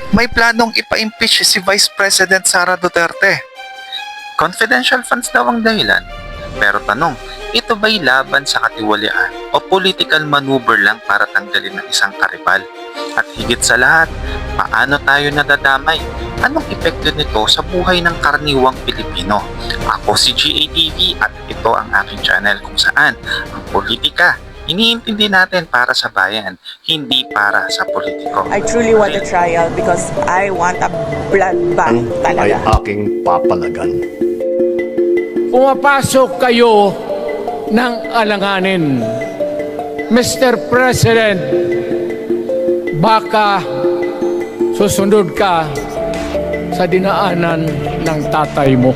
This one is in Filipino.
May planong ipa-impeach si Vice President Sara Duterte. Confidential funds daw ang dahilan. Pero tanong, ito ba'y laban sa katiwalian o political maneuver lang para tanggalin ng isang karibal? At higit sa lahat, paano tayo nadadamay? Anong epekto nito sa buhay ng karaniwang Pilipino? Ako si GATV at ito ang aking channel kung saan ang politika iniintindi natin para sa bayan, hindi para sa politiko. I truly want a trial because I want a bloodbath ay talaga. aking papalagan. Pumapasok kayo ng alanganin. Mr. President, baka susunod ka sa dinaanan ng tatay mo.